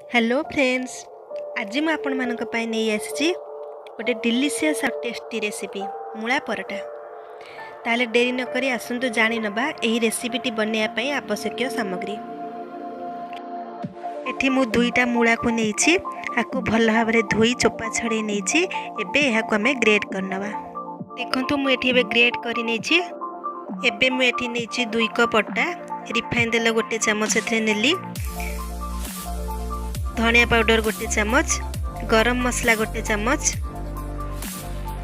Hello friends, आज मैं आपण मानक पई नहीं आसी गोटे डिलीशियस और टेस्टी रेसिपी मूला परोटा। ताले डेरी न करी आसंतु जानि नबा एही रेसिपीटी बनैया पई आवश्यक सामग्री। एठी मु दुईटा मूला को नेइछि, आकु भल भाबरे धोई चोपा छड़े नेइछि। एबे एहाकु हमें ग्रेट करनबा। देखंतु मु एठी एबे ग्रेट करी नेइछि। एबे मु एठी नेइछि 2 कप अटा, रिफाइन तेल गोटे चम्मच एथरे नेली, धनिया पाउडर गोटे चम्मच, गरम मसला गोटे चम्मच,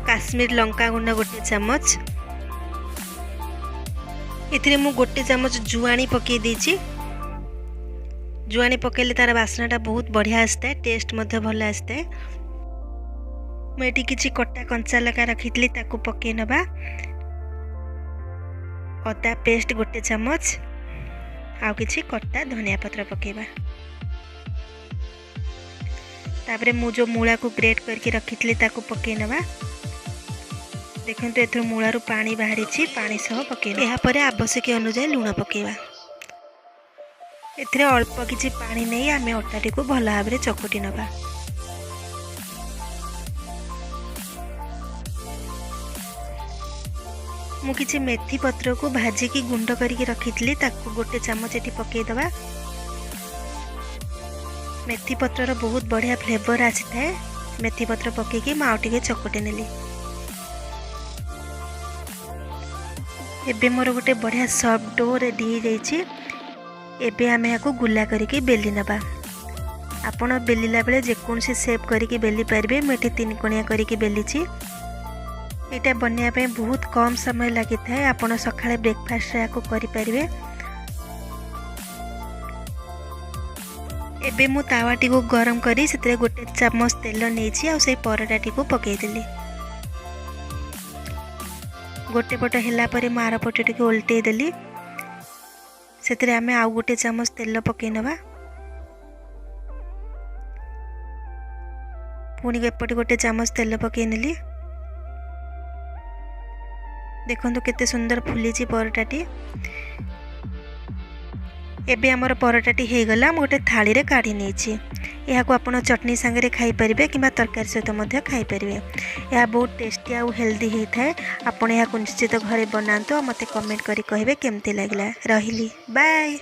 काश्मीर लंका गुंड गोटे चम्मच। एथिरे मु गोटे चम्मच जुआनी पके देछि। जुआनी पकेले तार बास्नाटा बहुत बढ़िया आसता है, टेस्ट मध्य भल आसता है। मैं एठी किछि कट्टा कंचा लका रखितली ताकू पके नबा। अदा पेस्ट गोटे चम्मच, आउ किछि कट्टा धनिया पत्र पकेबा। तापरे मु जो मूला को ग्रेट करके रखितली ताकू पके नबा। देखंतु एथरो मूलारू पानी बाहरी छी, पानी सह पकेबा। एहा परे आवश्यक अनुसार लूण पकेबा। एथिरे अल्प किछि पानी नै आमे अटाटी को भल भाबरे चकटी नबा। मु किछि मेथी पत्र को भाजी की गुंड करके रखितली ताकू गोटे चम्मच एठी पके दबा। मेथी पत्र बहुत बढ़िया फ्लेवर आसी थाए। मेथी पत्र पकेकी माउ टिके चकटे नेली। एबे मोर गोटे बढ़िया सॉफ्ट डो रेडी हो जाइछि। एबे आमे याको गुला करके बेली नबा। आपण बेलिला बेले जेकोनसी शेप करके बेली पारबे। मेठी 3 कोणिया करके बेलीछि। एटा बनया पे बहुत कम समय लागि थाए। आपण सखाळे ब्रेकफास्ट रे याको करि पारबे। एबे मु तावाटी को गरम करी सेतरे गोटे चम्मच तेल नेछि आ से परोटाटी को पकेई देली। गोटे पट हेला परे मार पटटी को उल्टे देली। सेतरे आमे आउ गोटे चम्मच तेल पकेई नबा। पुनी एपटे गोटे चम्मच तेल पकेई नेली। देखंतु केते सुंदर फुलीची परोटाटी। एबे हमर परोटाटी हे गला। मु गोटे थाली रे काढी नेछि। एहा को आपण चटनी संगे रे खाई परिबे किबा तरकारी सहित मध्य खाई परिबे। एहा बहुत टेस्टी आ हेल्दी हे थाए। आपण एहा को निश्चित घरे बनांतो। मते कमेंट करी कहबे केमती लागला। रहिली, बाय।